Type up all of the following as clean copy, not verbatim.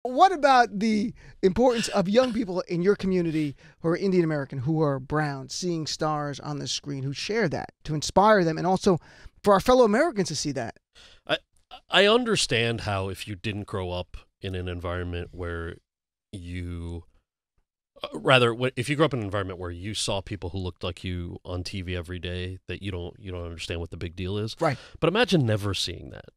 What about the importance of young people in your community who are Indian American, who are brown, seeing stars on the screen, who share that to inspire them, and also for our fellow Americans to see that? I I understand how if you didn't grow up in an environment where you if you grew up in an environment where you saw people who looked like you on TV every day, that you don't understand what the big deal is. Right. But imagine never seeing that.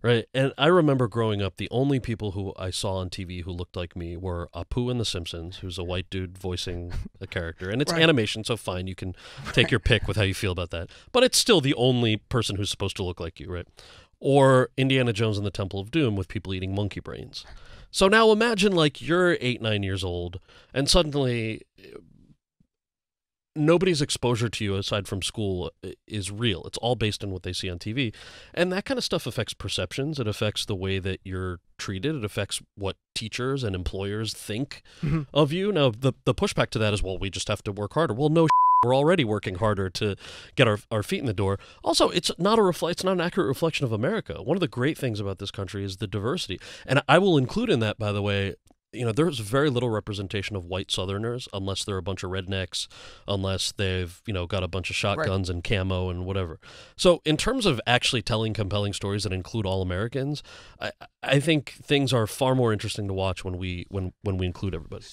Right. And I remember growing up, the only people who I saw on TV who looked like me were Apu in The Simpsons, who's a white dude voicing a character. And it's Right. animation, so fine, you can take your pick with how you feel about that. But it's still the only person who's supposed to look like you, right? Or Indiana Jones and the Temple of Doom with people eating monkey brains. So now imagine like you're 8, 9 years old, and suddenly nobody's exposure to you aside from school is real. It's all based on what they see on TV. And that kind of stuff affects perceptions. It affects the way that you're treated. It affects what teachers and employers think of you. Now, the pushback to that is, well, we just have to work harder. Well, no, we're already working harder to get our feet in the door. Also, it's not an accurate reflection of America. One of the great things about this country is the diversity. And I will include in that, by the way, there's very little representation of white Southerners unless they're a bunch of rednecks, unless they've, got a bunch of shotguns and camo and whatever. So in terms of actually telling compelling stories that include all Americans, I think things are far more interesting to watch when we include everybody.